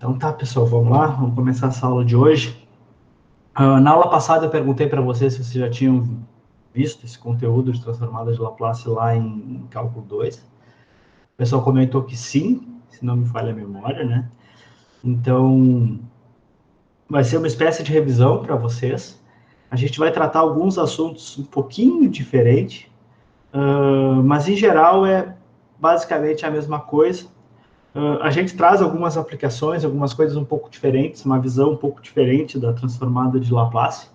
Então tá, pessoal, vamos lá, vamos começar essa aula de hoje. Na aula passada eu perguntei para vocês se vocês já tinham visto esse conteúdo de transformada de Laplace lá em cálculo 2. O pessoal comentou que sim, se não me falha a memória, né? Então, vai ser uma espécie de revisão para vocês. A gente vai tratar alguns assuntos um pouquinho diferente, mas em geral é basicamente a mesma coisa. A gente traz algumas aplicações, algumas coisas um pouco diferentes, uma visão um pouco diferente da transformada de Laplace,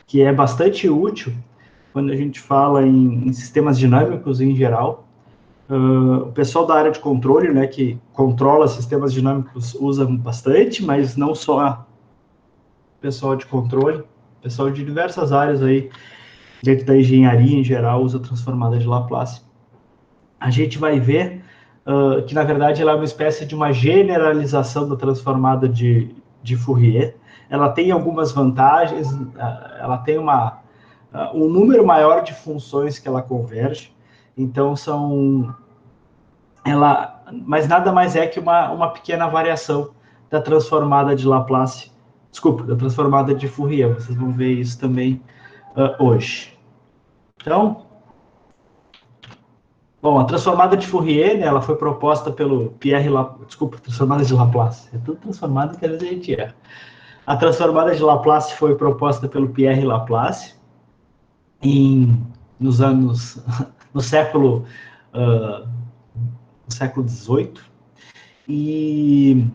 que é bastante útil quando a gente fala em sistemas dinâmicos em geral. O pessoal da área de controle, né, que controla sistemas dinâmicos, usa bastante, mas não só o pessoal de controle, o pessoal de diversas áreas aí, dentro da engenharia em geral, usa a transformada de Laplace. A gente vai ver que, na verdade, ela é uma espécie de uma generalização da transformada de Fourier. Ela tem algumas vantagens, ela tem um número maior de funções que ela converge, então mas nada mais é que uma pequena variação da transformada de Laplace, desculpa, da transformada de Fourier. Vocês vão ver isso também hoje. Então, bom, a transformada de Fourier, né, ela foi proposta pelo desculpa, transformada de Laplace. É tudo transformada que às vezes a gente erra. A transformada de Laplace foi proposta pelo Pierre Laplace nos anos, no século XVIII, e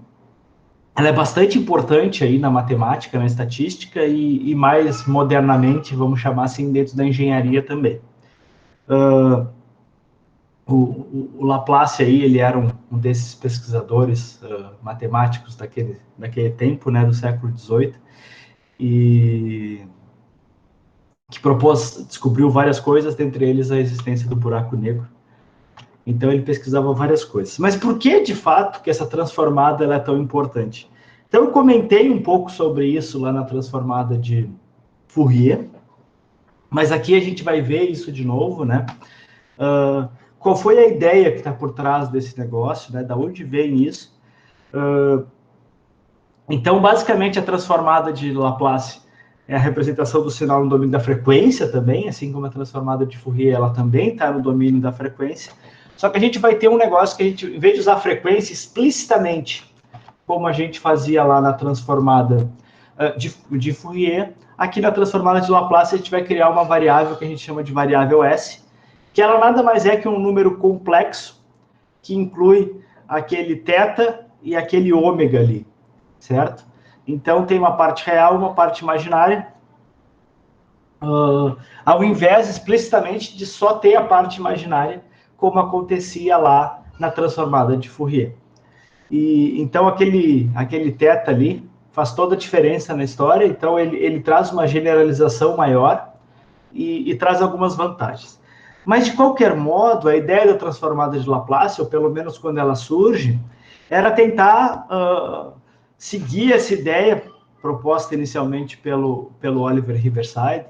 ela é bastante importante aí na matemática, na estatística e mais modernamente, vamos chamar assim, dentro da engenharia também. O Laplace aí, ele era um desses pesquisadores matemáticos daquele tempo, né, do século XVIII, e que descobriu várias coisas, dentre eles a existência do buraco negro. Então ele pesquisava várias coisas. Mas por que, de fato, que essa transformada ela é tão importante? Então eu comentei um pouco sobre isso lá na transformada de Fourier, mas aqui a gente vai ver isso de novo, né? Qual foi a ideia que está por trás desse negócio, né? Da onde vem isso? Então, basicamente, a transformada de Laplace é a representação do sinal no domínio da frequência também, assim como a transformada de Fourier, ela também está no domínio da frequência. Só que a gente vai ter um negócio que a gente, em vez de usar a frequência explicitamente, como a gente fazia lá na transformada de Fourier, aqui na transformada de Laplace a gente vai criar uma variável que a gente chama de variável S, que ela nada mais é que um número complexo que inclui aquele θ e aquele ômega ali, certo? Então tem uma parte real e uma parte imaginária, ao invés explicitamente de só ter a parte imaginária, como acontecia lá na transformada de Fourier. E então aquele θ ali faz toda a diferença na história, então ele traz uma generalização maior e traz algumas vantagens. Mas, de qualquer modo, a ideia da transformada de Laplace, ou pelo menos quando ela surge, era tentar seguir essa ideia proposta inicialmente pelo Oliver Riverside,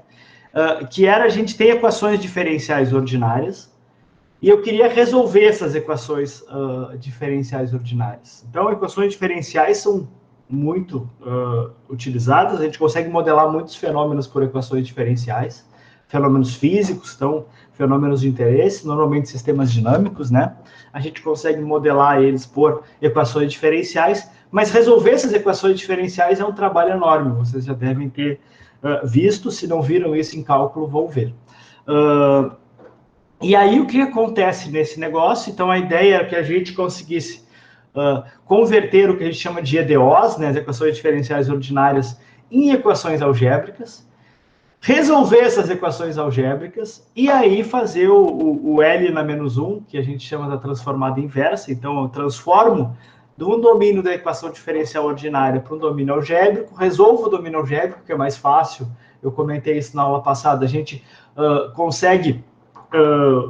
que era a gente ter equações diferenciais ordinárias, e eu queria resolver essas equações diferenciais ordinárias. Então, equações diferenciais são muito utilizadas, a gente consegue modelar muitos fenômenos por equações diferenciais, fenômenos físicos, então, fenômenos de interesse, normalmente sistemas dinâmicos, né? A gente consegue modelar eles por equações diferenciais, mas resolver essas equações diferenciais é um trabalho enorme, vocês já devem ter visto, se não viram isso em cálculo, vão ver. E aí, o que acontece nesse negócio? Então, a ideia era que a gente conseguisse converter o que a gente chama de EDOs, né, as equações diferenciais ordinárias, em equações algébricas, resolver essas equações algébricas e aí fazer o L na menos 1, que a gente chama da transformada inversa. Então, eu transformo de um domínio da equação diferencial ordinária para um domínio algébrico, resolvo o domínio algébrico, que é mais fácil. Eu comentei isso na aula passada. A gente consegue...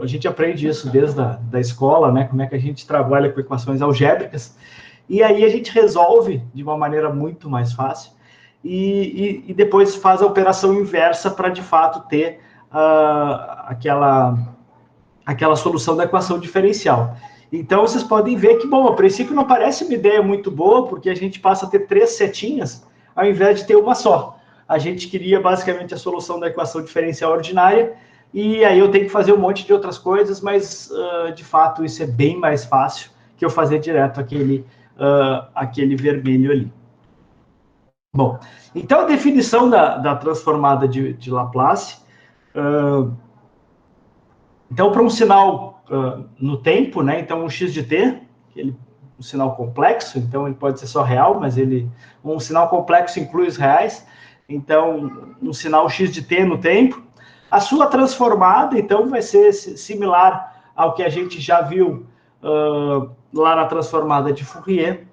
a gente aprende isso desde da escola, né? Como é que a gente trabalha com equações algébricas. E aí a gente resolve de uma maneira muito mais fácil. E depois faz a operação inversa para, de fato, ter aquela solução da equação diferencial. Então, vocês podem ver que, bom, a princípio não parece uma ideia muito boa, porque a gente passa a ter 3 setinhas, ao invés de ter uma só. A gente queria, basicamente, a solução da equação diferencial ordinária, e aí eu tenho que fazer um monte de outras coisas, mas, de fato, isso é bem mais fácil que eu fazer direto aquele vermelho ali. Bom, então a definição da transformada de Laplace, então para um sinal no tempo, né, então um x de t, um sinal complexo, então ele pode ser só real, mas um sinal complexo inclui os reais, então um sinal x de t no tempo, a sua transformada, então, vai ser similar ao que a gente já viu lá na transformada de Fourier,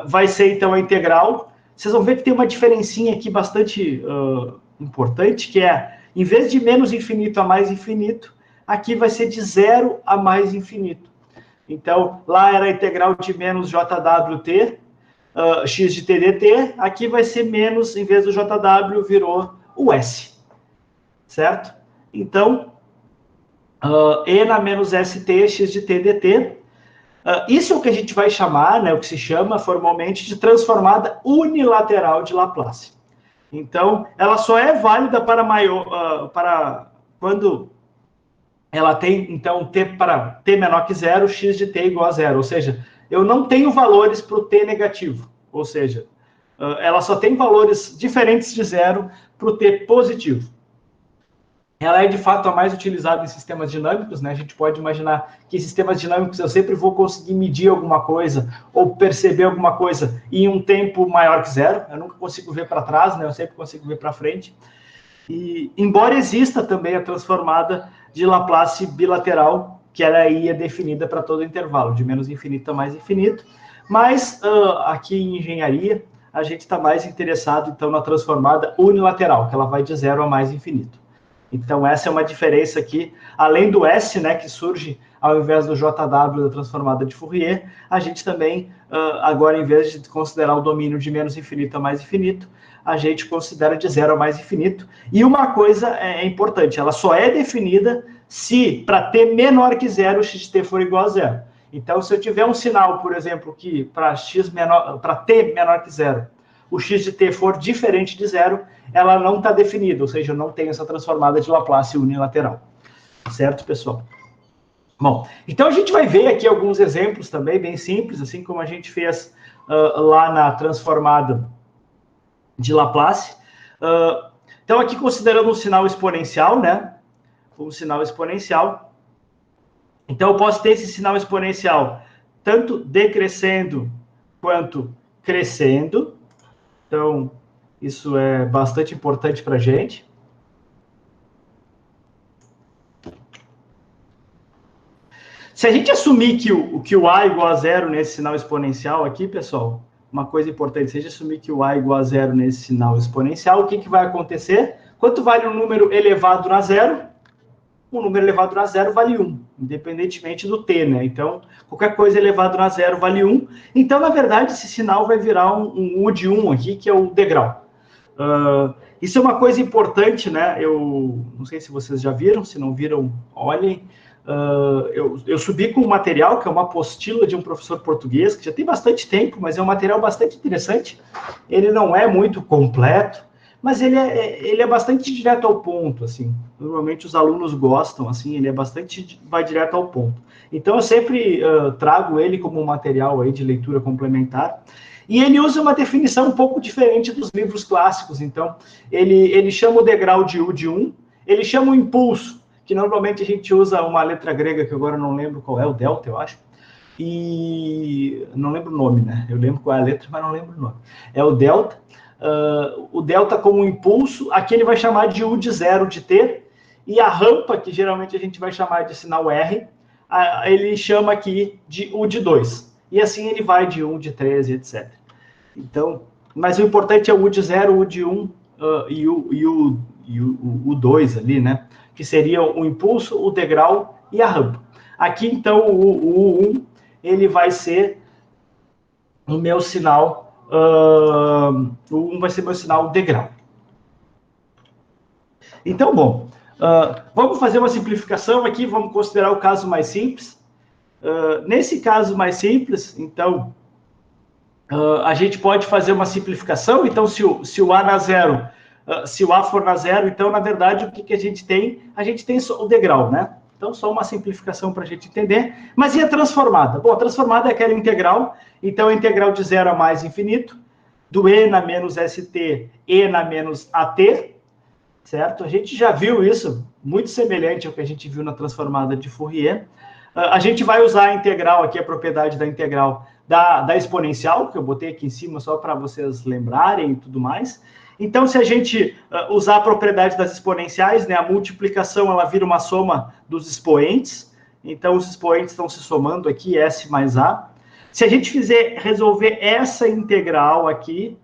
vai ser, então, a integral. Vocês vão ver que tem uma diferencinha aqui bastante importante, que é, em vez de menos infinito a mais infinito, aqui vai ser de 0 a mais infinito. Então, lá era a integral de menos jwt, x de t dt, aqui vai ser menos, em vez do jw, virou o s. Certo? Então, e na menos st, x de t dt, isso é o que a gente vai chamar, né, o que se chama formalmente de transformada unilateral de Laplace. Então, ela só é válida para quando ela tem, então, para t menor que zero, x de t igual a zero. Ou seja, eu não tenho valores para o t negativo. Ou seja, ela só tem valores diferentes de zero para o t positivo. Ela é, de fato, a mais utilizada em sistemas dinâmicos, né? A gente pode imaginar que em sistemas dinâmicos eu sempre vou conseguir medir alguma coisa ou perceber alguma coisa em um tempo maior que zero. Eu nunca consigo ver para trás, né? Eu sempre consigo ver para frente. E, embora exista também a transformada de Laplace bilateral, que ela aí é definida para todo intervalo, de menos infinito a mais infinito, mas aqui em engenharia, a gente está mais interessado, então, na transformada unilateral, que ela vai de zero a mais infinito. Então, essa é uma diferença aqui, além do S, né, que surge ao invés do JW da transformada de Fourier, a gente também, agora, em vez de considerar o domínio de menos infinito a mais infinito, a gente considera de zero a mais infinito. E uma coisa é importante, ela só é definida se, para t menor que zero, o x de t for igual a zero. Então, se eu tiver um sinal, por exemplo, que para t menor que zero, o x de t for diferente de zero, ela não está definida, ou seja, eu não tenho essa transformada de Laplace unilateral. Certo, pessoal? Bom, então a gente vai ver aqui alguns exemplos também, bem simples, assim como a gente fez lá na transformada de Laplace. Então, aqui considerando um sinal exponencial, né? Um sinal exponencial. Então, eu posso ter esse sinal exponencial tanto decrescendo quanto crescendo. Então, isso é bastante importante para a gente. Se a gente assumir que o A é igual a zero nesse sinal exponencial aqui, pessoal, uma coisa importante, se a gente assumir que o A é igual a zero nesse sinal exponencial, o que vai acontecer? Quanto vale um número elevado a zero? Um número elevado a zero vale 1, independentemente do t, né? Então, qualquer coisa elevado a zero vale 1. Então, na verdade, esse sinal vai virar um U de 1 aqui, que é o degrau. Isso é uma coisa importante, né? Eu não sei se vocês já viram, se não viram, olhem. Eu subi com um material que é uma apostila de um professor português, que já tem bastante tempo, mas é um material bastante interessante. Ele não é muito completo, mas ele é bastante direto ao ponto, assim. Normalmente os alunos gostam, assim, ele vai direto ao ponto. Então eu sempre trago ele como um material aí de leitura complementar. E ele usa uma definição um pouco diferente dos livros clássicos. Então, ele chama o degrau de U de 1, ele chama o impulso, que normalmente a gente usa uma letra grega, que agora não lembro qual é, o delta, eu acho. E não lembro o nome, né? Eu lembro qual é a letra, mas não lembro o nome. É o delta. O delta como impulso, aqui ele vai chamar de U de 0 de t, e a rampa, que geralmente a gente vai chamar de sinal R, ele chama aqui de U de 2. E assim ele vai de 1, de 13, etc. Então, mas o importante é o U de 0, o U de 1 e o 2 ali, né? Que seria o impulso, o degrau e a rampa. Aqui, então, o U1, ele vai ser o meu sinal, o 1 vai ser meu sinal degrau. Então, bom, vamos fazer uma simplificação aqui, vamos considerar o caso mais simples. Nesse caso mais simples, então, a gente pode fazer uma simplificação. Então, se o A na zero, se o A for na zero, então, na verdade, o que a gente tem? A gente tem o degrau, né? Então, só uma simplificação para a gente entender. Mas e a transformada? Bom, a transformada é aquela integral. Então, a integral de 0 a mais infinito, do e na menos st, e na menos at, certo? A gente já viu isso, muito semelhante ao que a gente viu na transformada de Fourier. A gente vai usar a integral aqui, a propriedade da integral da exponencial, que eu botei aqui em cima só para vocês lembrarem e tudo mais. Então, se a gente usar a propriedade das exponenciais, né, a multiplicação ela vira uma soma dos expoentes. Então, os expoentes estão se somando aqui, S mais A. Se a gente resolver essa integral aqui,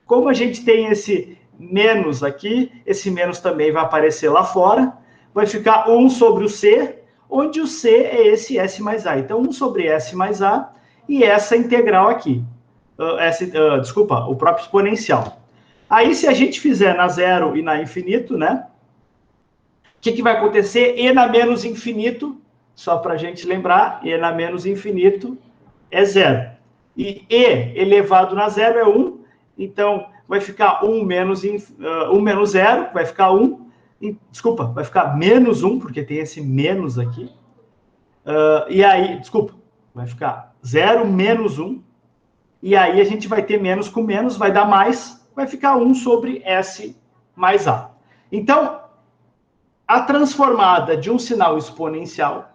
como a gente tem esse menos aqui, esse menos também vai aparecer lá fora, vai ficar 1 sobre o C, onde o C é esse S mais A. Então, 1 sobre S mais A e essa integral aqui. Desculpa, o próprio exponencial. Aí, se a gente fizer na zero e na infinito, né? O que vai acontecer? E na menos infinito, só para a gente lembrar, E na menos infinito é zero. E E elevado na zero é 1, então vai ficar 1 menos 0, vai ficar 1. Desculpa, vai ficar menos 1, porque tem esse menos aqui. E aí, desculpa, vai ficar 0 menos 1. E aí a gente vai ter menos com menos, vai dar mais, vai ficar 1 sobre S mais A. Então, a transformada de um sinal exponencial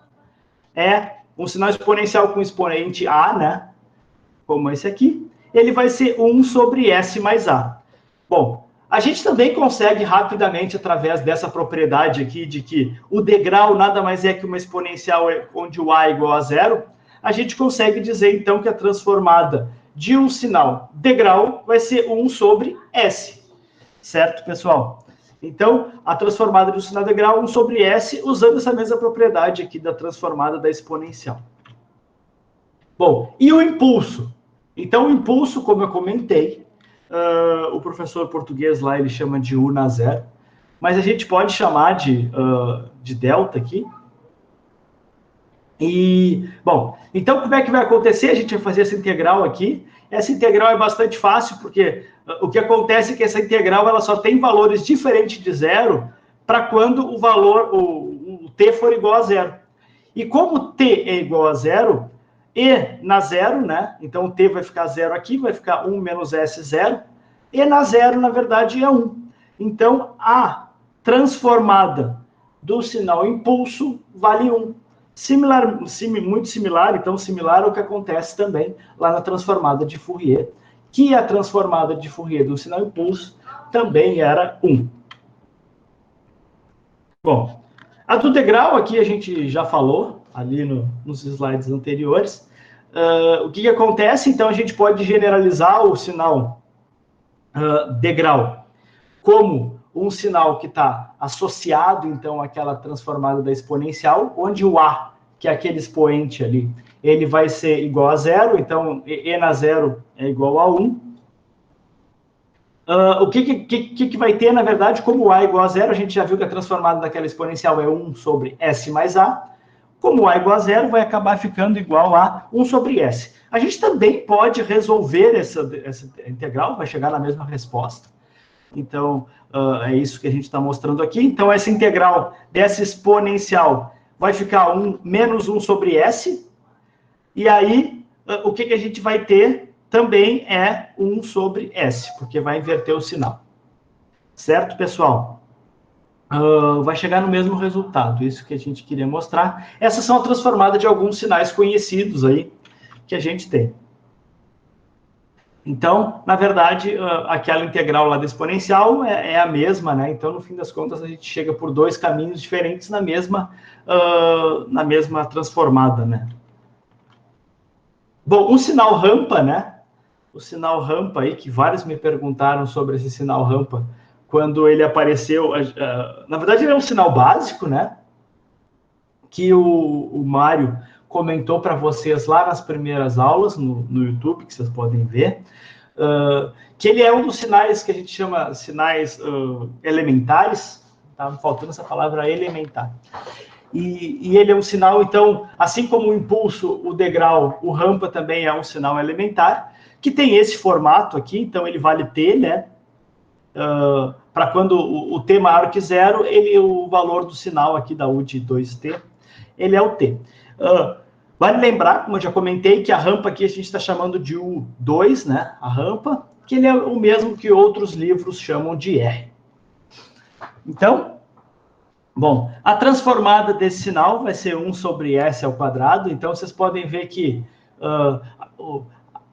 é um sinal exponencial com expoente A, né? Como esse aqui. Ele vai ser 1 sobre S mais A. Bom, a gente também consegue rapidamente, através dessa propriedade aqui, de que o degrau nada mais é que uma exponencial onde o A é igual a zero, a gente consegue dizer, então, que a transformada de um sinal degrau vai ser 1 sobre S. Certo, pessoal? Então, a transformada de um sinal degrau, 1 sobre S, usando essa mesma propriedade aqui da transformada da exponencial. Bom, e o impulso? Então, o impulso, como eu comentei, o professor português lá, ele chama de U na zero, mas a gente pode chamar de delta aqui. E, bom, então como é que vai acontecer? A gente vai fazer essa integral aqui. Essa integral é bastante fácil, porque o que acontece é que essa integral ela só tem valores diferentes de zero para quando o valor, o t for igual a zero. E como t é igual a zero, e na zero, né? Então o t vai ficar zero aqui, vai ficar 1 menos s zero. E na zero, na verdade, é 1. Então a transformada do sinal impulso vale 1. Muito similar, então similar ao que acontece também lá na transformada de Fourier, que a transformada de Fourier do sinal impulso também era 1. Bom, a do degrau aqui a gente já falou, ali nos slides anteriores. O que acontece? Então, a gente pode generalizar o sinal degrau como um sinal que está associado, então, àquela transformada da exponencial, onde o A, que é aquele expoente ali, ele vai ser igual a zero, então, E na zero é igual a 1. O que vai ter, na verdade, como o A é igual a zero, a gente já viu que a transformada daquela exponencial é 1 sobre S mais A. Como o A é igual a zero, vai acabar ficando igual a 1 sobre S. A gente também pode resolver essa integral, vai chegar na mesma resposta. Então, é isso que a gente está mostrando aqui. Então, essa integral dessa exponencial vai ficar menos 1 sobre S. E aí, o que a gente vai ter também é 1 sobre S, porque vai inverter o sinal. Certo, pessoal? Vai chegar no mesmo resultado, isso que a gente queria mostrar. Essas são a transformada de alguns sinais conhecidos aí que a gente tem. Então, na verdade, aquela integral lá da exponencial é a mesma, né? Então, no fim das contas, a gente chega por dois caminhos diferentes na mesma transformada, né? Bom, um sinal rampa, né? O sinal rampa aí, que vários me perguntaram sobre esse sinal rampa, quando ele apareceu, na verdade ele é um sinal básico, né? Que o Mário comentou para vocês lá nas primeiras aulas no YouTube, que vocês podem ver, que ele é um dos sinais que a gente chama sinais elementares, estava faltando essa palavra elementar. e ele é um sinal, então, assim como o impulso, o degrau, o rampa também é um sinal elementar, que tem esse formato aqui, então ele vale T, né? Para quando o T maior que zero, o valor do sinal aqui da U de 2T, ele é o T. Vale lembrar, como eu já comentei, que a rampa aqui a gente está chamando de U2, né? A rampa, que ele é o mesmo que outros livros chamam de R. Então, bom, a transformada desse sinal vai ser 1 sobre S ao quadrado, então vocês podem ver que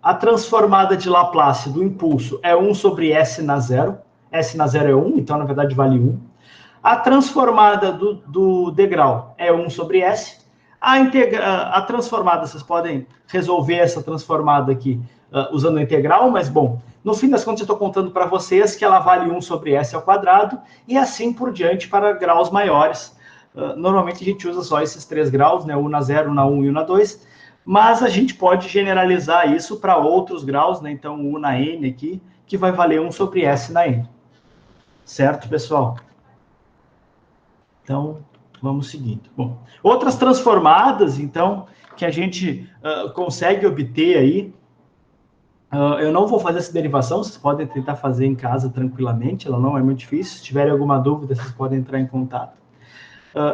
a transformada de Laplace do impulso é 1 sobre S na zero. S na zero é 1, então na verdade vale 1. A transformada do degrau é 1 sobre S. A transformada, vocês podem resolver essa transformada aqui usando a integral, mas bom, no fim das contas eu estou contando para vocês que ela vale 1 sobre S ao quadrado e assim por diante para graus maiores. Normalmente a gente usa só esses 3 graus, né? U na 0, U na 1 e U na 2, mas a gente pode generalizar isso para outros graus, né? Então U na N aqui, que vai valer 1 sobre S na N. Certo, pessoal? Então, vamos seguindo. Bom, outras transformadas, então, que a gente consegue obter aí, eu não vou fazer essa derivação, vocês podem tentar fazer em casa tranquilamente, ela não é muito difícil. Se tiverem alguma dúvida, vocês podem entrar em contato.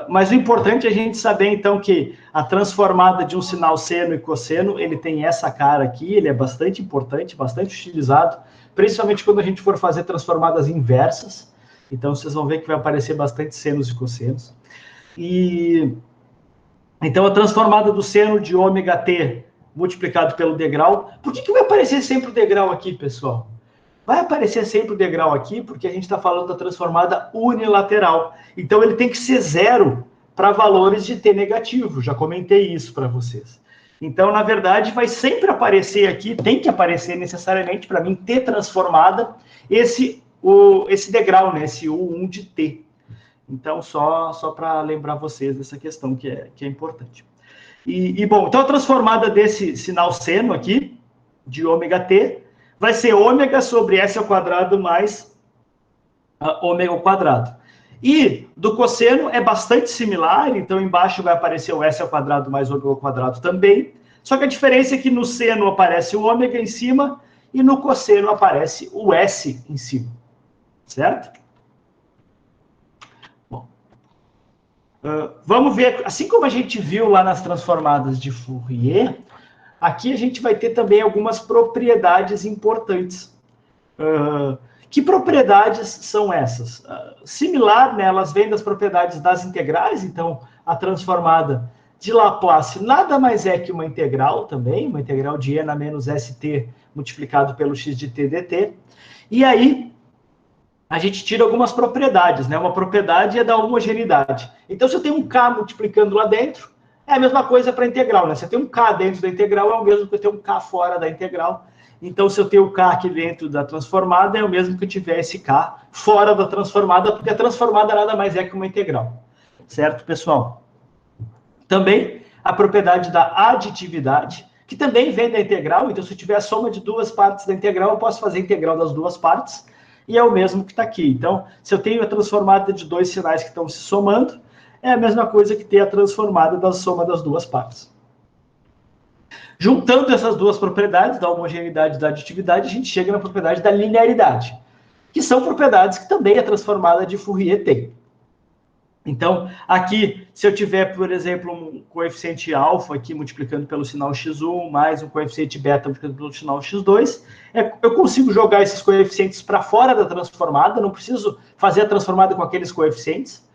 Mas o importante é a gente saber, então, que a transformada de um sinal seno e cosseno, ele tem essa cara aqui, ele é bastante importante, bastante utilizado, principalmente quando a gente for fazer transformadas inversas. Então, vocês vão ver que vai aparecer bastante senos e cossenos. Então, a transformada do seno de ômega t multiplicado pelo degrau. Por que vai aparecer sempre o degrau aqui, pessoal? Vai aparecer sempre o degrau aqui porque a gente está falando da transformada unilateral. Então, ele tem que ser zero para valores de t negativo. Já comentei isso para vocês. Então, na verdade, vai sempre aparecer aqui, tem que aparecer necessariamente para mim t transformada, esse degrau, né? Esse U1 de t. Então, só para lembrar vocês dessa questão que é importante. Bom, então a transformada desse sinal seno aqui, de ômega t, vai ser ômega sobre S ao quadrado mais ômega ao quadrado. E do cosseno é bastante similar, então embaixo vai aparecer o S ao quadrado mais ômega ao quadrado também, só que a diferença é que no seno aparece o ômega em cima e no cosseno aparece o S em cima, certo? Vamos ver, assim como a gente viu lá nas transformadas de Fourier, aqui a gente vai ter também algumas propriedades importantes. Que propriedades são essas? Similar, né, elas vêm das propriedades das integrais, então a transformada de Laplace nada mais é que uma integral também, uma integral de e na menos st multiplicado pelo x de t dt. E aí, a gente tira algumas propriedades, né? Uma propriedade é da homogeneidade. Então, se eu tenho um k multiplicando lá dentro, é a mesma coisa para a integral, né? Se eu tenho um k dentro da integral, é o mesmo que eu tenho um k fora da integral. Então, se eu tenho o k aqui dentro da transformada, é o mesmo que eu tiver esse k fora da transformada, porque a transformada nada mais é que uma integral. Certo, pessoal? Também a propriedade da aditividade, que também vem da integral. Então, se eu tiver a soma de duas partes da integral, eu posso fazer a integral das duas partes. E é o mesmo que está aqui. Então, se eu tenho a transformada de dois sinais que estão se somando, é a mesma coisa que ter a transformada da soma das duas partes. Juntando essas duas propriedades, da homogeneidade e da aditividade, a gente chega na propriedade da linearidade, que são propriedades que também a transformada de Fourier tem. Então, aqui, se eu tiver, por exemplo, um coeficiente alfa aqui multiplicando pelo sinal x1, mais um coeficiente beta multiplicando pelo sinal x2, eu consigo jogar esses coeficientes para fora da transformada, não preciso fazer a transformada com aqueles coeficientes.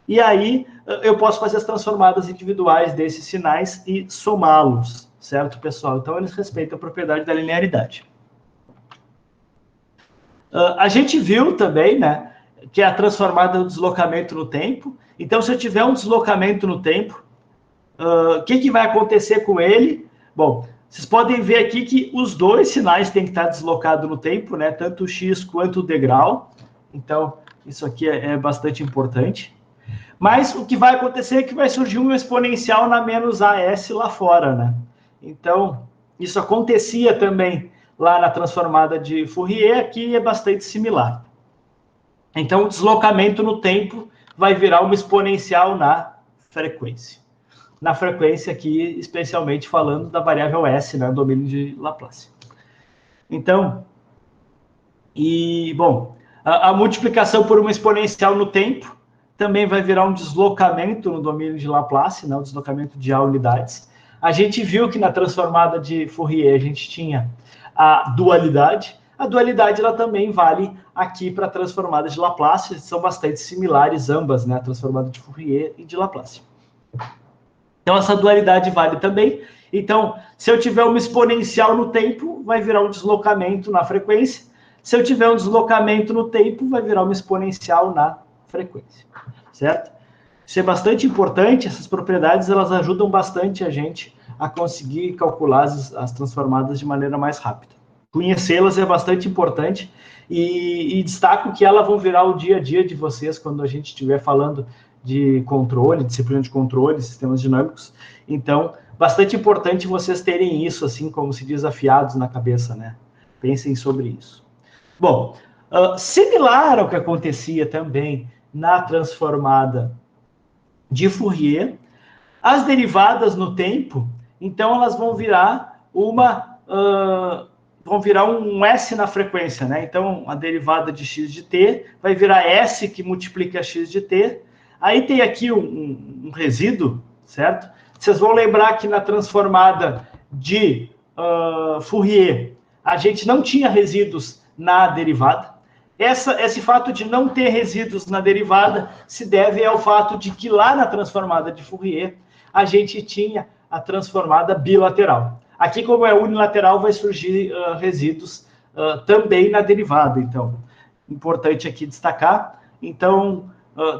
E aí, eu posso fazer as transformadas individuais desses sinais e somá-los, certo, pessoal? Então, eles respeitam a propriedade da linearidade. A gente viu também, né, que é a transformada do deslocamento no tempo. Então, se eu tiver um deslocamento no tempo, o que vai acontecer com ele? Bom, vocês podem ver aqui que os dois sinais têm que estar deslocados no tempo, né? Tanto o x quanto o degrau. Então, isso aqui é bastante importante. Mas o que vai acontecer é que vai surgir um exponencial na menos AS lá fora, né? Então, isso acontecia também lá na transformada de Fourier, aqui é bastante similar. Então, o deslocamento no tempo vai virar uma exponencial na frequência. Na frequência aqui, especialmente falando da variável S, né, domínio de Laplace. Então, bom, a multiplicação por uma exponencial no tempo também vai virar um deslocamento no domínio de Laplace, né, um deslocamento de A unidades. A gente viu que na transformada de Fourier a gente tinha a dualidade. A dualidade ela também vale aqui para transformadas de Laplace, são bastante similares ambas, né, a transformada de Fourier e de Laplace. Então essa dualidade vale também. Então, se eu tiver uma exponencial no tempo, vai virar um deslocamento na frequência. Se eu tiver um deslocamento no tempo, vai virar uma exponencial na frequência, certo? Isso é bastante importante, essas propriedades elas ajudam bastante a gente a conseguir calcular as transformadas de maneira mais rápida. Conhecê-las é bastante importante e destaco que elas vão virar o dia a dia de vocês quando a gente estiver falando de controle, disciplina de controle, sistemas dinâmicos. Então, bastante importante vocês terem isso, assim, como se diz, afiados na cabeça, né? Pensem sobre isso. Bom, similar ao que acontecia também na transformada de Fourier, as derivadas no tempo, então elas vão virar um S na frequência, né? Então, a derivada de x de t vai virar S que multiplica x de t. Aí tem aqui um resíduo, certo? Vocês vão lembrar que na transformada de Fourier, a gente não tinha resíduos na derivada. Esse fato de não ter resíduos na derivada se deve ao fato de que lá na transformada de Fourier, a gente tinha a transformada bilateral. Aqui, como é unilateral, vai surgir resíduos também na derivada. Então, importante aqui destacar. Então,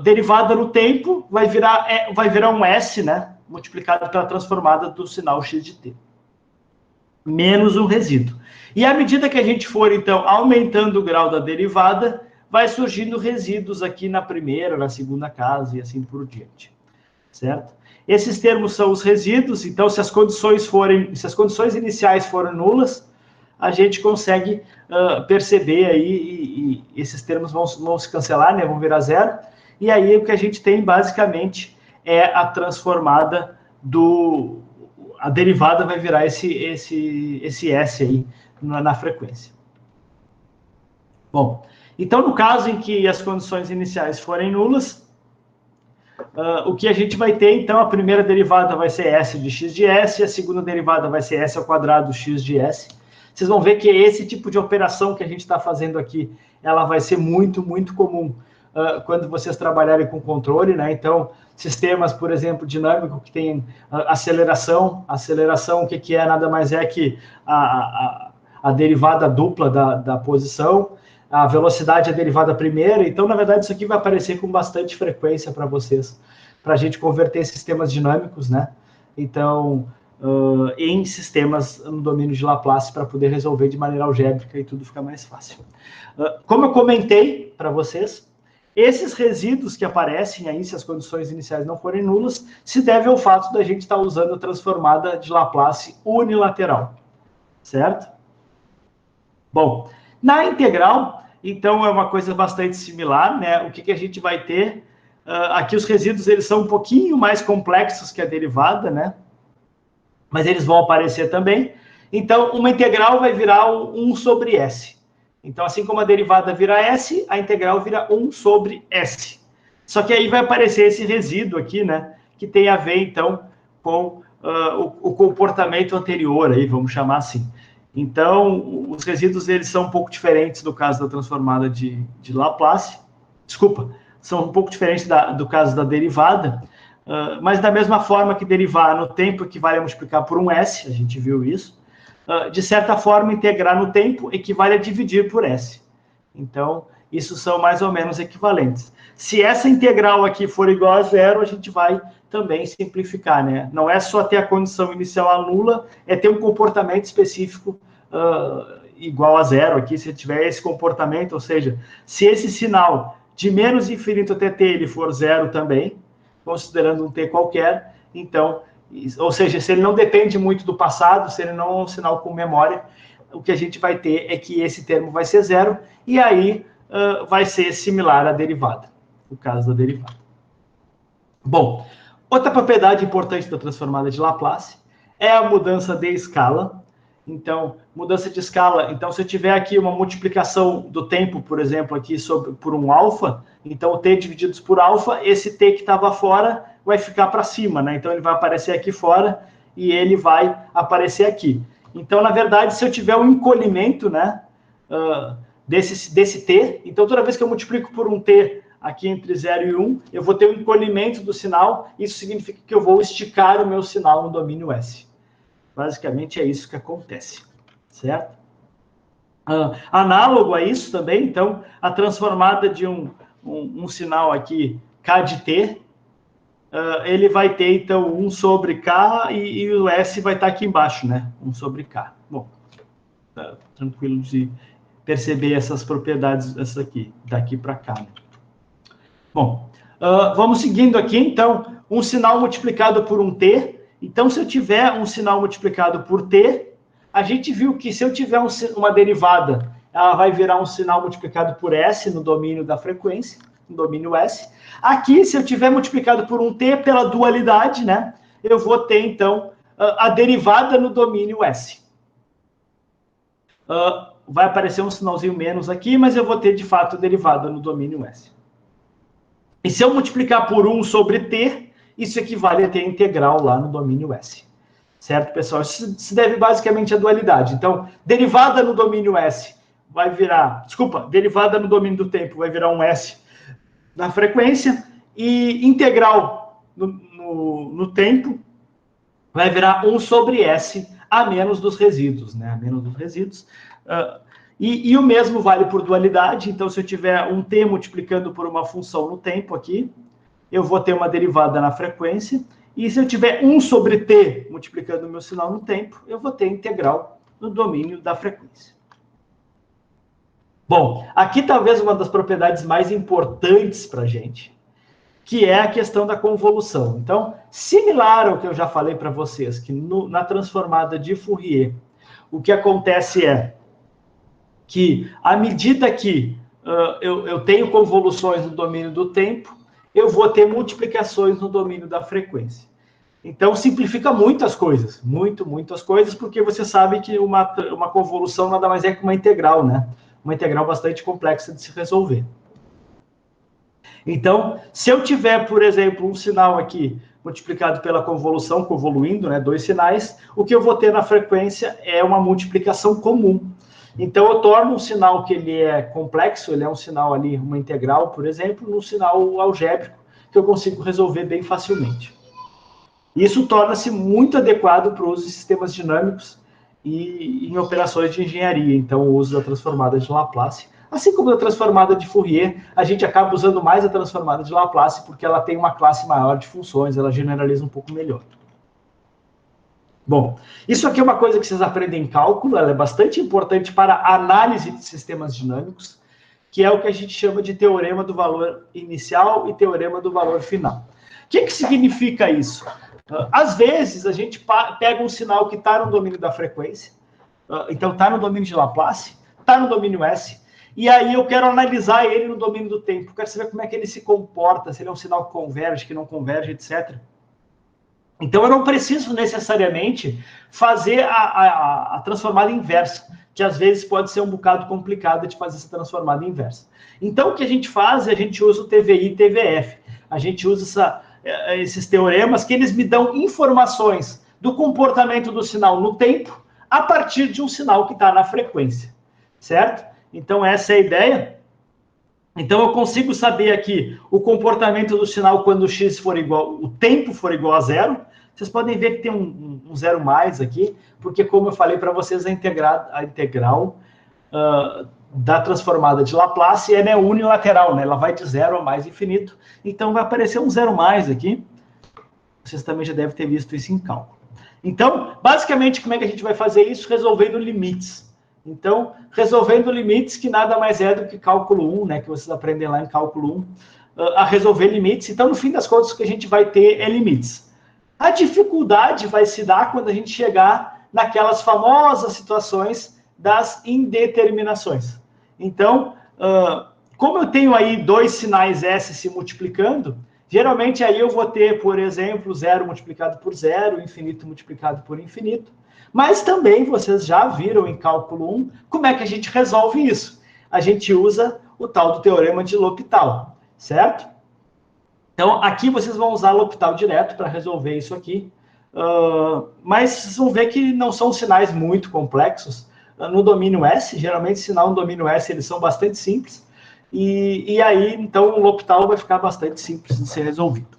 derivada no tempo vai virar um S, né? Multiplicado pela transformada do sinal x de t. Menos um resíduo. E à medida que a gente for, então, aumentando o grau da derivada, vai surgindo resíduos aqui na primeira, na segunda casa e assim por diante. Certo? Esses termos são os resíduos, então se as condições iniciais forem nulas, a gente consegue perceber aí, e esses termos vão se cancelar, né, vão virar zero, e aí o que a gente tem basicamente é a transformada a derivada vai virar esse S aí na frequência. Bom, então no caso em que as condições iniciais forem nulas, o que a gente vai ter, então, a primeira derivada vai ser S de x de S, e a segunda derivada vai ser S ao quadrado x de S. Vocês vão ver que esse tipo de operação que a gente está fazendo aqui, ela vai ser muito, muito comum quando vocês trabalharem com controle, né? Então, sistemas, por exemplo, dinâmico, que tem aceleração, o que é? Nada mais é que a derivada dupla da posição, a velocidade é a derivada primeira, então, na verdade, isso aqui vai aparecer com bastante frequência para vocês, para a gente converter sistemas dinâmicos, né? Então, em sistemas no domínio de Laplace, para poder resolver de maneira algébrica e tudo fica mais fácil. Como eu comentei para vocês, esses resíduos que aparecem aí, se as condições iniciais não forem nulas, se deve ao fato da gente estar usando a transformada de Laplace unilateral, certo? Bom, na integral, então, é uma coisa bastante similar, né? O que a gente vai ter? Aqui os resíduos, eles são um pouquinho mais complexos que a derivada, né? Mas eles vão aparecer também. Então, uma integral vai virar 1 sobre S. Então, assim como a derivada vira S, a integral vira 1 sobre S. Só que aí vai aparecer esse resíduo aqui, né? Que tem a ver, então, com o comportamento anterior, aí, vamos chamar assim. Então, os resíduos, eles são um pouco diferentes do caso da transformada de Laplace. Desculpa, são um pouco diferentes do caso da derivada, mas da mesma forma que derivar no tempo equivale a multiplicar por um S, a gente viu isso, de certa forma, integrar no tempo equivale a dividir por S. Então, isso são mais ou menos equivalentes. Se essa integral aqui for igual a zero, a gente vai também simplificar, né? Não é só ter a condição inicial nula, é ter um comportamento específico igual a zero aqui, se tiver esse comportamento, ou seja, se esse sinal de menos infinito até t ele for zero também, considerando um t qualquer, então, ou seja, se ele não depende muito do passado, se ele não é um sinal com memória, o que a gente vai ter é que esse termo vai ser zero, e aí vai ser similar à derivada, no caso da derivada. Bom, Outra propriedade importante da transformada de Laplace é a mudança de escala. Então, mudança de escala. Então, se eu tiver aqui uma multiplicação do tempo, por exemplo, aqui por um alfa, então o t dividido por alfa, esse t que estava fora vai ficar para cima, né? Então, ele vai aparecer aqui fora e ele vai aparecer aqui. Então, na verdade, se eu tiver um encolhimento, né, desse t, então toda vez que eu multiplico por um t aqui entre 0 e 1, eu vou ter um encolhimento do sinal, isso significa que eu vou esticar o meu sinal no domínio S. Basicamente é isso que acontece, certo? Análogo a isso também, então, a transformada de um sinal aqui, K de T, ele vai ter, então, 1 sobre K e o S vai estar aqui embaixo, né? 1 sobre K. Bom, tá tranquilo de perceber essas propriedades, essa aqui, daqui para cá, né? Bom, vamos seguindo aqui, então, um sinal multiplicado por um T. Então, se eu tiver um sinal multiplicado por T, a gente viu que se eu tiver uma derivada, ela vai virar um sinal multiplicado por S no domínio da frequência, no domínio S. Aqui, se eu tiver multiplicado por um T pela dualidade, né, eu vou ter, então, a derivada no domínio S. Vai aparecer um sinalzinho menos aqui, mas eu vou ter, de fato, a derivada no domínio S. E se eu multiplicar por 1 sobre T, isso equivale a ter integral lá no domínio S. Certo, pessoal? Isso se deve basicamente à dualidade. Então, derivada no domínio S vai virar... Desculpa, derivada no domínio do tempo vai virar um S na frequência e integral no tempo vai virar 1 sobre S a menos dos resíduos, né? A menos dos resíduos. E o mesmo vale por dualidade. Então, se eu tiver um t multiplicando por uma função no tempo aqui, eu vou ter uma derivada na frequência. E se eu tiver 1 sobre t multiplicando o meu sinal no tempo, eu vou ter integral no domínio da frequência. Bom, aqui talvez uma das propriedades mais importantes para a gente, que é a questão da convolução. Então, similar ao que eu já falei para vocês, que na transformada de Fourier, o que acontece é que, à medida que eu tenho convoluções no domínio do tempo, eu vou ter multiplicações no domínio da frequência. Então, simplifica muito as coisas, muito as coisas, porque você sabe que uma convolução nada mais é que uma integral, né? Uma integral bastante complexa de se resolver. Então, se eu tiver, por exemplo, um sinal aqui multiplicado pela convolução, convoluindo, né, 2 sinais, o que eu vou ter na frequência é uma multiplicação comum. Então, eu torno um sinal que ele é complexo, ele é um sinal ali, uma integral, por exemplo, num sinal algébrico, que eu consigo resolver bem facilmente. Isso torna-se muito adequado para o uso de sistemas dinâmicos e em operações de engenharia. Então, o uso da transformada de Laplace, assim como da transformada de Fourier, a gente acaba usando mais a transformada de Laplace porque ela tem uma classe maior de funções, ela generaliza um pouco melhor. Bom, isso aqui é uma coisa que vocês aprendem em cálculo, ela é bastante importante para a análise de sistemas dinâmicos, que é o que a gente chama de teorema do valor inicial e teorema do valor final. O que significa isso? Às vezes, a gente pega um sinal que está no domínio da frequência, então está no domínio de Laplace, está no domínio S, e aí eu quero analisar ele no domínio do tempo, quero saber como é que ele se comporta, se ele é um sinal que converge, que não converge, etc. Então, eu não preciso necessariamente fazer a transformada inversa, que às vezes pode ser um bocado complicado de fazer essa transformada inversa. Então, o que a gente faz é a gente usa o TVI e TVF. A gente usa esses teoremas que eles me dão informações do comportamento do sinal no tempo a partir de um sinal que está na frequência, certo? Então, essa é a ideia. Então, eu consigo saber aqui o comportamento do sinal quando o x for igual, o tempo for igual a 0. Vocês podem ver que tem um zero mais aqui, porque, como eu falei para vocês, a integral da transformada de Laplace é unilateral, né? Ela vai de 0 a mais infinito. Então, vai aparecer um zero mais aqui. Vocês também já devem ter visto isso em cálculo. Então, basicamente, como é que a gente vai fazer isso? Resolvendo limites. Então, resolvendo limites, que nada mais é do que cálculo 1, né? Que vocês aprendem lá em cálculo 1, a resolver limites. Então, no fim das contas, o que a gente vai ter é limites. A dificuldade vai se dar quando a gente chegar naquelas famosas situações das indeterminações. Então, como eu tenho aí 2 sinais S se multiplicando, Geralmente aí eu vou ter, por exemplo, zero multiplicado por zero, infinito multiplicado por infinito. Mas também vocês já viram em cálculo 1 como é que a gente resolve isso. A gente usa o tal do teorema de L'Hopital, certo? Então, aqui vocês vão usar L'Hopital direto para resolver isso aqui. Mas vocês vão ver que não são sinais muito complexos. No domínio S, geralmente sinal no domínio S, eles são bastante simples. E aí, então, o L'Hopital vai ficar bastante simples de ser resolvido.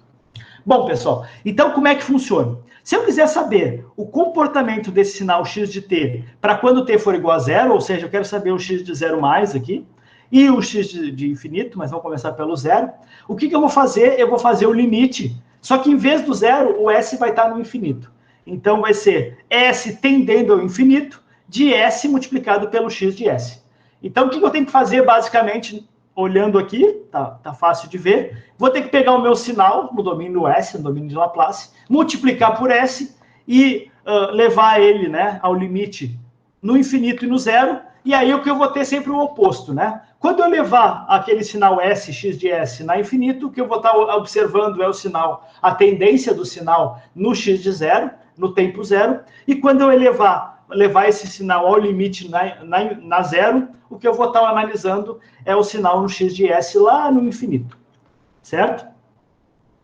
Bom, pessoal, então como é que funciona? Se eu quiser saber o comportamento desse sinal x de t para quando t for igual a zero, ou seja, eu quero saber o x de zero mais aqui, e o x de infinito, mas vamos começar pelo zero, o que eu vou fazer? Eu vou fazer o limite, só que em vez do zero, o s vai estar no infinito. Então vai ser s tendendo ao infinito de s multiplicado pelo x de s. Então o que eu tenho que fazer basicamente, olhando aqui, tá fácil de ver, vou ter que pegar o meu sinal no domínio S, no domínio de Laplace, multiplicar por S e levar ele, né, ao limite no infinito e no zero, e aí o que eu vou ter sempre o oposto, né? Quando eu levar aquele sinal S, x de S, na infinito, o que eu vou estar observando é o sinal, a tendência do sinal no x de zero, no tempo zero, e quando eu levar esse sinal ao limite na zero, o que eu vou estar analisando é o sinal no x de S lá no infinito, certo?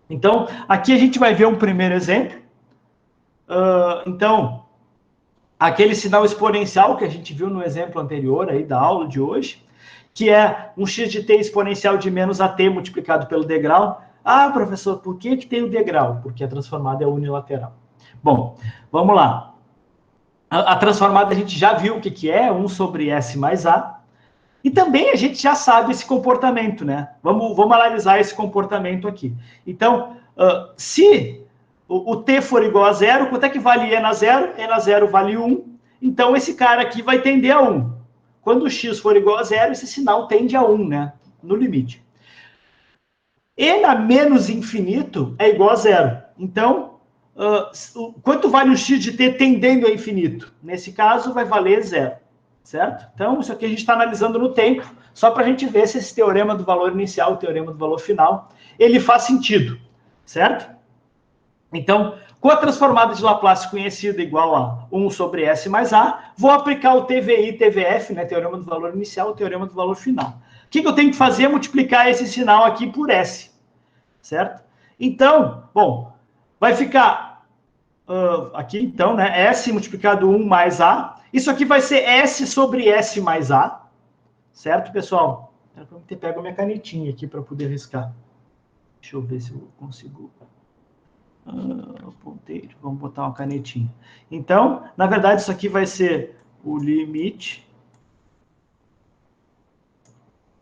Então, aqui a gente vai ver um primeiro exemplo. Então, aquele sinal exponencial que a gente viu no exemplo anterior aí da aula de hoje, que é um x de t exponencial de menos at multiplicado pelo degrau. Ah, professor, por que tem o degrau? Porque a transformada é unilateral. Bom, vamos lá. A transformada a gente já viu o que é, 1 sobre S mais A. E também a gente já sabe esse comportamento, né? Vamos analisar esse comportamento aqui. Então, se o t for igual a zero, quanto é que vale e na zero? E na zero vale 1. Então, esse cara aqui vai tender a 1. Quando o x for igual a zero, esse sinal tende a 1, né? No limite. E na menos infinito é igual a zero. Então, quanto vale o x de t tendendo a infinito? Nesse caso, vai valer zero, certo? Então, isso aqui a gente está analisando no tempo, só para a gente ver se esse teorema do valor inicial, o teorema do valor final, ele faz sentido, certo? Então, com a transformada de Laplace conhecida igual a 1 sobre S mais A, vou aplicar o TVI, TVF, né, teorema do valor inicial, o teorema do valor final. O que eu tenho que fazer? Multiplicar esse sinal aqui por S, certo? Então, bom, vai ficar aqui, então, né, S multiplicado 1 mais A. Isso aqui vai ser S sobre S mais A, certo, pessoal? Eu vou ter pego a minha canetinha aqui para poder riscar. Deixa eu ver se eu consigo... ponteiro, vamos botar uma canetinha. Então, na verdade, isso aqui vai ser o limite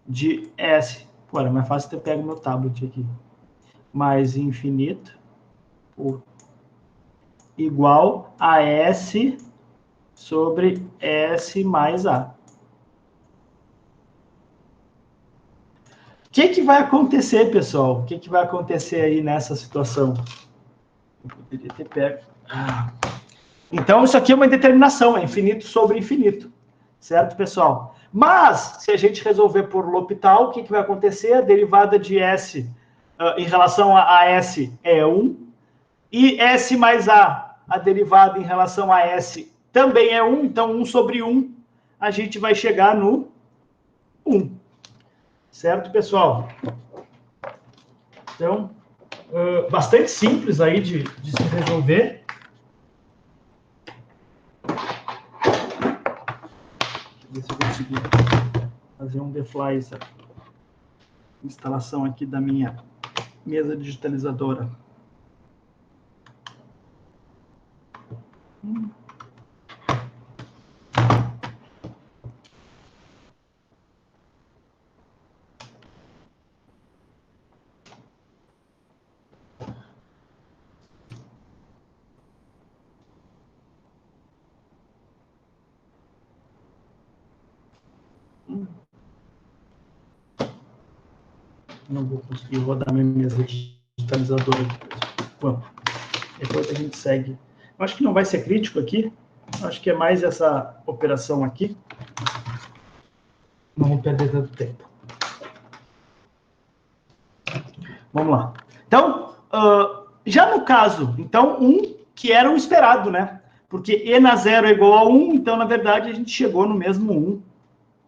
de S. Pô, é mais fácil ter pego meu tablet aqui. Mais infinito igual a S sobre S mais A. O que vai acontecer, pessoal? O que vai acontecer aí nessa situação? Eu poderia ter pego. Então, isso aqui é uma indeterminação, é infinito sobre infinito. Certo, pessoal? Mas, se a gente resolver por L'Hopital, o que vai acontecer? A derivada de S em relação a S é 1. E S mais a derivada em relação a S também é 1. Então, 1 sobre 1, a gente vai chegar no 1. Certo, pessoal? Então, bastante simples aí de se resolver. Ver se eu consegui fazer um defly, essa instalação aqui da minha mesa digitalizadora. Não vou conseguir rodar minha mesa digitalizadora. Bom, depois a gente segue. Eu acho que não vai ser crítico aqui. Eu acho que é mais essa operação aqui. Não vou perder tanto tempo. Vamos lá. Então, já no caso, então, 1, que era o esperado, né? Porque E na 0 é igual a 1, então, na verdade, a gente chegou no mesmo 1.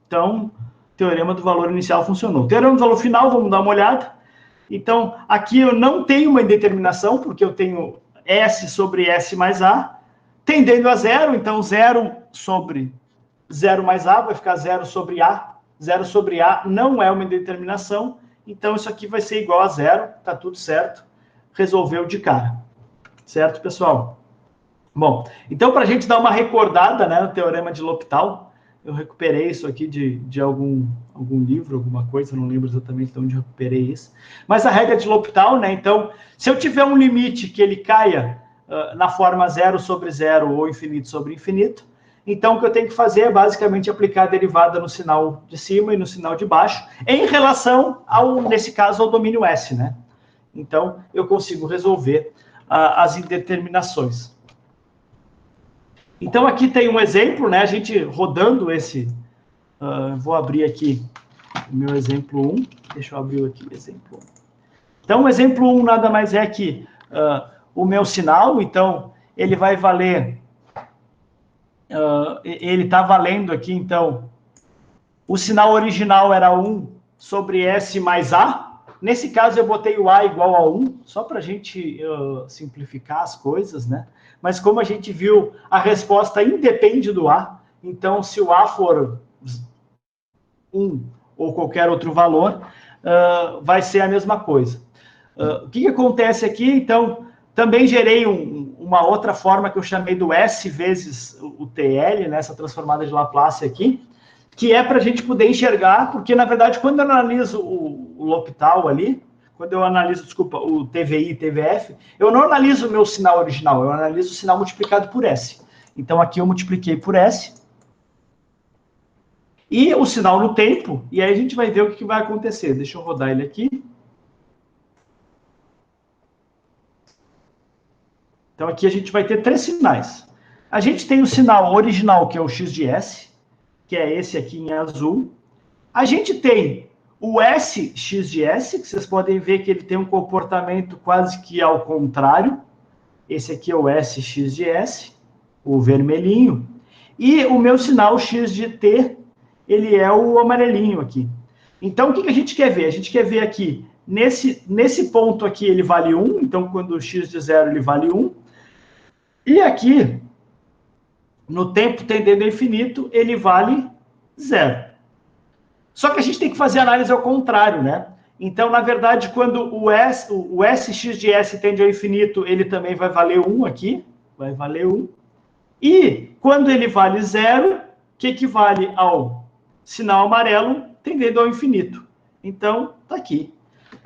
Então, o teorema do valor inicial funcionou. O teorema do valor final, vamos dar uma olhada. Então, aqui eu não tenho uma indeterminação, porque eu tenho S sobre S mais A, tendendo a 0, então 0 sobre 0 mais A vai ficar 0 sobre A. 0 sobre A não é uma indeterminação, então isso aqui vai ser igual a 0, tá tudo certo. Resolveu de cara. Certo, pessoal? Bom, então para a gente dar uma recordada, né, no teorema de L'Hopital, eu recuperei isso aqui de algum livro, alguma coisa, não lembro exatamente de onde eu recuperei isso. Mas a regra de L'Hopital, né? Então, se eu tiver um limite que ele caia na forma 0 sobre 0 ou infinito sobre infinito, então o que eu tenho que fazer é basicamente aplicar a derivada no sinal de cima e no sinal de baixo, em relação nesse caso, ao domínio S, né? Então, eu consigo resolver as indeterminações. Então, aqui tem um exemplo, né? A gente rodando esse... vou abrir aqui o meu exemplo 1. Deixa eu abrir aqui o exemplo 1. Então, o exemplo 1 nada mais é que o meu sinal, então, ele vai valer... ele está valendo aqui, então, o sinal original era 1 sobre S mais A. Nesse caso, eu botei o A igual a 1, só para a gente simplificar as coisas, né? Mas como a gente viu, a resposta independe do A. Então, se o A for 1 ou qualquer outro valor, vai ser a mesma coisa. O que acontece aqui? Então, também gerei uma outra forma que eu chamei do S vezes o TL, nessa transformada de Laplace aqui, que é para a gente poder enxergar, porque, na verdade, quando eu analiso o L'Hopital ali, quando eu analiso, desculpa, o TVI e TVF, eu não analiso o meu sinal original, eu analiso o sinal multiplicado por S. Então, aqui eu multipliquei por S. E o sinal no tempo, e aí a gente vai ver o que vai acontecer. Deixa eu rodar ele aqui. Então, aqui a gente vai ter 3 sinais. A gente tem o sinal original, que é o x de S, que é esse aqui em azul. A gente tem o SX de S, que vocês podem ver que ele tem um comportamento quase que ao contrário. Esse aqui é o SX de S, o vermelhinho. E o meu sinal X de T, ele é o amarelinho aqui. Então, o que a gente quer ver? A gente quer ver aqui, nesse ponto aqui, ele vale 1. Então, quando o X de 0, ele vale 1. E aqui, no tempo tendendo a infinito, ele vale 0. Só que a gente tem que fazer a análise ao contrário, né? Então, na verdade, quando o SX de S tende ao infinito, ele também vai valer 1 aqui. Vai valer 1. E quando ele vale 0, que equivale ao sinal amarelo tendendo ao infinito. Então, está aqui.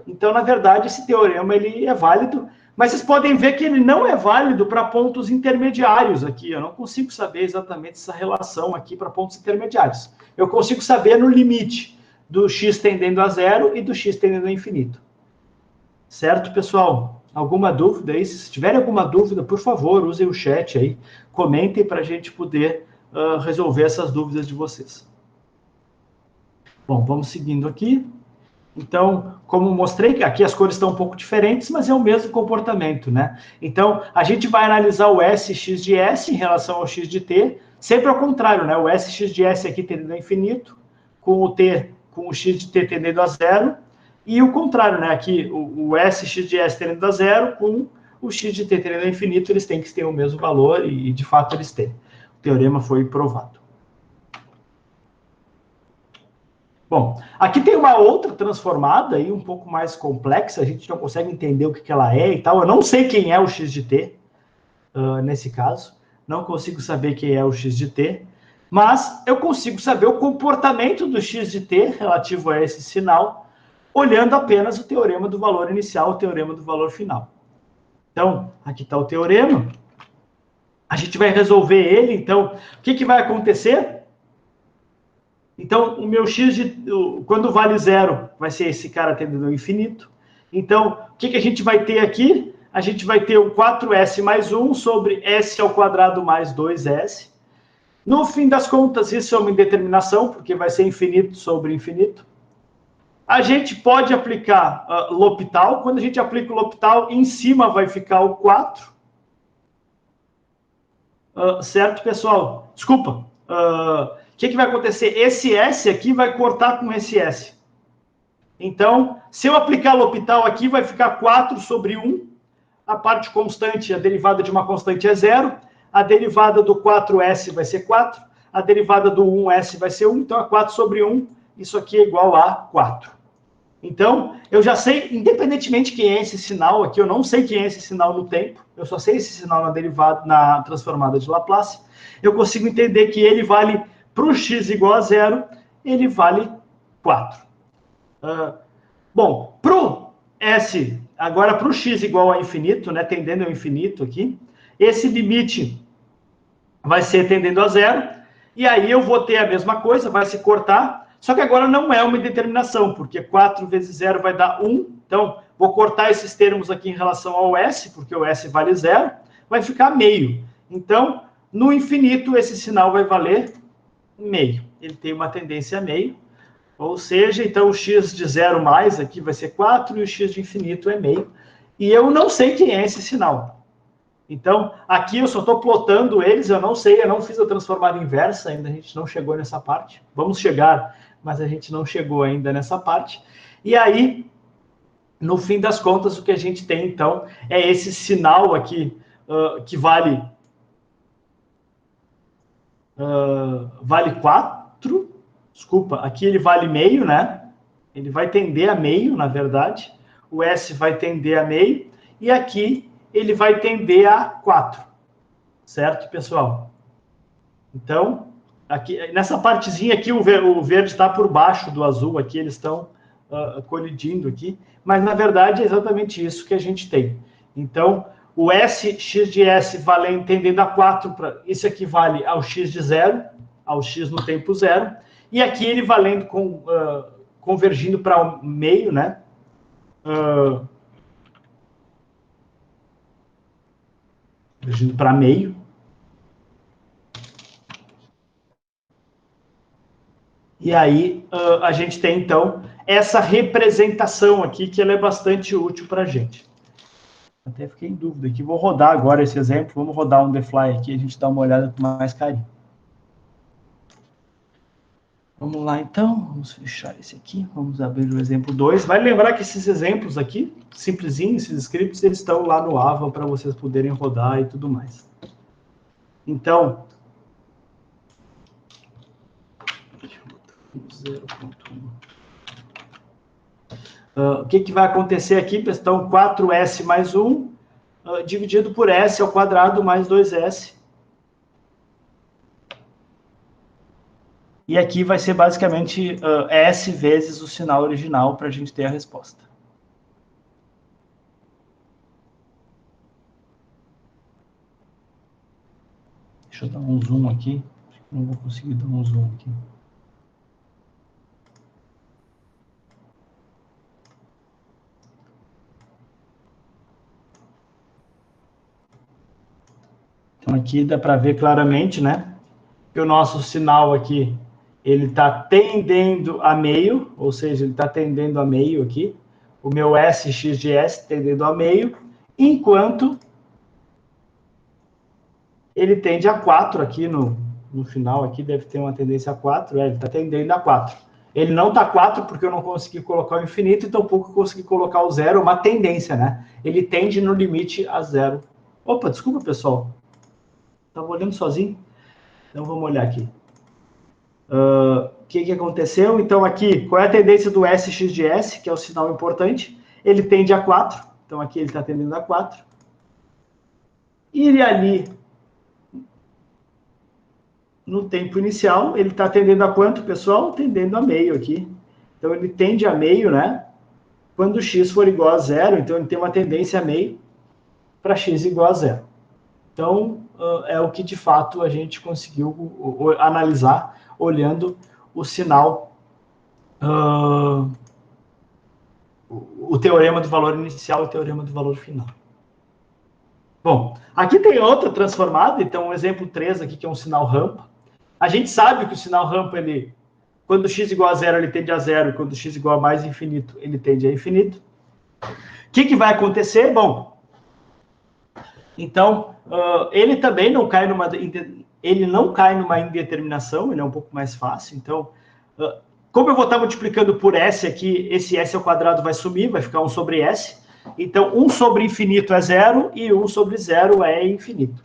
Então, na verdade, esse teorema ele é válido, mas vocês podem ver que ele não é válido para pontos intermediários aqui. Eu não consigo saber exatamente essa relação aqui para pontos intermediários. Eu consigo saber no limite do x tendendo a 0 e do x tendendo a infinito. Certo, pessoal? Alguma dúvida aí? Se tiverem alguma dúvida, por favor, usem o chat aí. Comentem para a gente poder resolver essas dúvidas de vocês. Bom, vamos seguindo aqui. Então, como mostrei, aqui as cores estão um pouco diferentes, mas é o mesmo comportamento, né? Então, a gente vai analisar o SX de S em relação ao X de T, sempre ao contrário, né? O SX de S aqui tendendo a infinito, com o X de T tendendo a 0, e o contrário, né? Aqui, o SX de S tendendo a 0, com o X de T tendendo a infinito, eles têm que ter o mesmo valor, e de fato eles têm. O teorema foi provado. Bom, aqui tem uma outra transformada aí, um pouco mais complexa, a gente não consegue entender o que ela é e tal. Eu não sei quem é o x de t, nesse caso. Não consigo saber quem é o x de t, mas eu consigo saber o comportamento do x de t relativo a esse sinal, olhando apenas o teorema do valor inicial, o teorema do valor final. Então, aqui está o teorema. A gente vai resolver ele, então, o que vai acontecer? Então, o meu x, quando vale 0, vai ser esse cara tendendo ao infinito. Então, o que a gente vai ter aqui? A gente vai ter o 4s mais 1 sobre s ao quadrado mais 2s. No fim das contas, isso é uma indeterminação, porque vai ser infinito sobre infinito. A gente pode aplicar L'Hopital. Quando a gente aplica o L'Hopital, em cima vai ficar o 4. Certo, pessoal? Desculpa. O que vai acontecer? Esse S aqui vai cortar com esse S. Então, se eu aplicar L'Hopital aqui, vai ficar 4 sobre 1. A parte constante, a derivada de uma constante é 0. A derivada do 4S vai ser 4. A derivada do 1S vai ser 1. Então, é 4 sobre 1. Isso aqui é igual a 4. Então, eu já sei, independentemente de quem é esse sinal aqui, eu não sei quem é esse sinal no tempo, eu só sei esse sinal na derivada, na transformada de Laplace, eu consigo entender que ele vale, para o x igual a 0, ele vale 4. Bom, para o S, agora para o x igual a infinito, né, tendendo ao infinito aqui, esse limite vai ser tendendo a 0, e aí eu vou ter a mesma coisa, vai se cortar. Só que agora não é uma indeterminação, porque 4 vezes 0 vai dar 1. Então, vou cortar esses termos aqui em relação ao S, porque o S vale 0. Vai ficar meio. Então, no infinito, esse sinal vai valer meio. Ele tem uma tendência a meio. Ou seja, então o x de 0 mais aqui vai ser 4 e o x de infinito é meio. E eu não sei quem é esse sinal. Então, aqui eu só estou plotando eles, eu não sei, eu não fiz a transformada inversa ainda, a gente não chegou nessa parte. Vamos chegar, mas a gente não chegou ainda nessa parte. E aí, no fim das contas, o que a gente tem, então, é esse sinal aqui, que vale 4. Desculpa, aqui ele vale meio, né? Ele vai tender a meio, na verdade. O S vai tender a meio. E aqui ele vai tender a 4. Certo, pessoal? Então, aqui, nessa partezinha aqui, o verde está por baixo do azul, aqui eles estão colidindo aqui, mas na verdade é exatamente isso que a gente tem. Então, o S, x de S valendo, tendendo a 4, isso equivale ao x de 0, ao x no tempo 0, e aqui ele valendo, convergindo para o meio, né? Convergindo para meio. E aí a gente tem, então, essa representação aqui, que ela é bastante útil para a gente. Até fiquei em dúvida aqui. Vou rodar agora esse exemplo. Vamos rodar um The Fly aqui, a gente dá uma olhada com mais carinho. Vamos lá, então. Vamos fechar esse aqui. Vamos abrir o exemplo 2. Vai lembrar que esses exemplos aqui, simplesinhos, esses scripts, eles estão lá no Ava para vocês poderem rodar e tudo mais. Então, 0.1. O que vai acontecer aqui, pessoal? 4S mais 1, dividido por S ao quadrado mais 2S. E aqui vai ser basicamente S vezes o sinal original para a gente ter a resposta. Deixa eu dar um zoom aqui. Acho que não vou conseguir dar um zoom aqui. Então aqui dá para ver claramente, né? Que o nosso sinal aqui, ele está tendendo a meio, ou seja, ele está tendendo a meio aqui. O meu S, x de S, tendendo a meio, enquanto ele tende a 4 aqui no final, aqui deve ter uma tendência a 4, ele está tendendo a 4. Ele não está 4 porque eu não consegui colocar o infinito, e tampouco consegui colocar o zero, uma tendência, né? Ele tende no limite a 0. Opa, desculpa, pessoal. Estava olhando sozinho. Então, vamos olhar aqui. O que aconteceu? Então, aqui, qual é a tendência do S, x de S, que é o sinal importante? Ele tende a 4. Então, aqui ele está tendendo a 4. E ali, no tempo inicial, ele está tendendo a quanto, pessoal? Tendendo a meio aqui. Então, ele tende a meio, né? Quando x for igual a 0, então ele tem uma tendência a meio para x igual a 0. Então, é o que, de fato, a gente conseguiu analisar olhando o sinal, o teorema do valor inicial e o teorema do valor final. Bom, aqui tem outra transformada, então, um exemplo 3 aqui, que é um sinal rampa. A gente sabe que o sinal rampa, ele Quando x igual a zero, ele tende a zero. Quando x igual a mais infinito, ele tende a infinito. O que vai acontecer? Bom, então, ele também não cai numa... Ele não cai numa indeterminação, ele é um pouco mais fácil. Então, como eu vou estar multiplicando por s aqui, esse s ao quadrado vai sumir, vai ficar 1 sobre s. Então, 1 sobre infinito é zero e 1 sobre zero é infinito.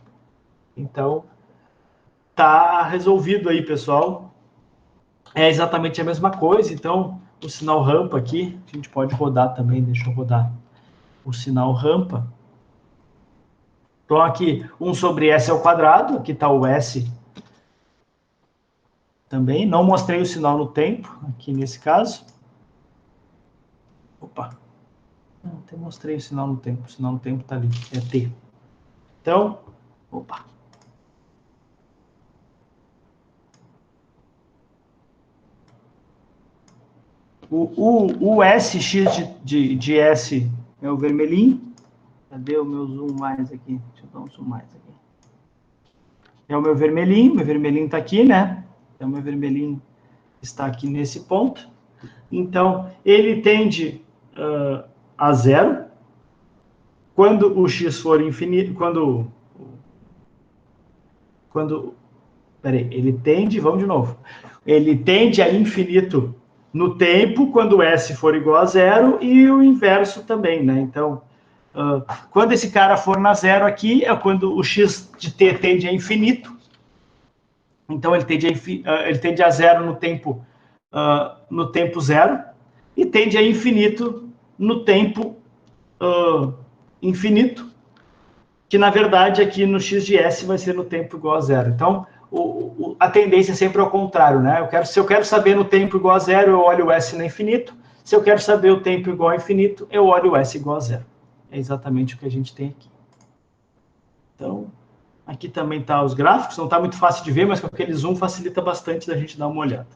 Então, tá resolvido aí, pessoal. É exatamente a mesma coisa. Então, o sinal rampa aqui, a gente pode rodar também. Deixa eu rodar o sinal rampa. Então, aqui, 1 sobre s ao quadrado. Aqui está o s também. Não mostrei o sinal no tempo, aqui nesse caso. Opa. Não, até mostrei o sinal no tempo. O sinal no tempo está ali. É t. Então, opa. O SX de S é o vermelhinho. Cadê o meu zoom mais aqui? Deixa eu dar um zoom mais aqui. É o meu vermelhinho está aqui, né? Então, o meu vermelhinho está aqui nesse ponto. Então, ele tende a zero. Quando o x for infinito, peraí, ele tende, vamos de novo. Ele tende a infinito no tempo, quando S for igual a zero, e o inverso também, né? Então, quando esse cara for na zero aqui, é quando o x de t tende a infinito. Então, ele tende a zero no tempo zero, e tende a infinito no tempo infinito, que, na verdade, aqui no x de s vai ser no tempo igual a zero. Então, a tendência é sempre ao contrário, né? Se eu quero saber no tempo igual a zero, eu olho o s no infinito. Se eu quero saber o tempo igual a infinito, eu olho o s igual a zero. É exatamente o que a gente tem aqui. Então, aqui também tá os gráficos. Não está muito fácil de ver, mas com aquele zoom facilita bastante da gente dar uma olhada.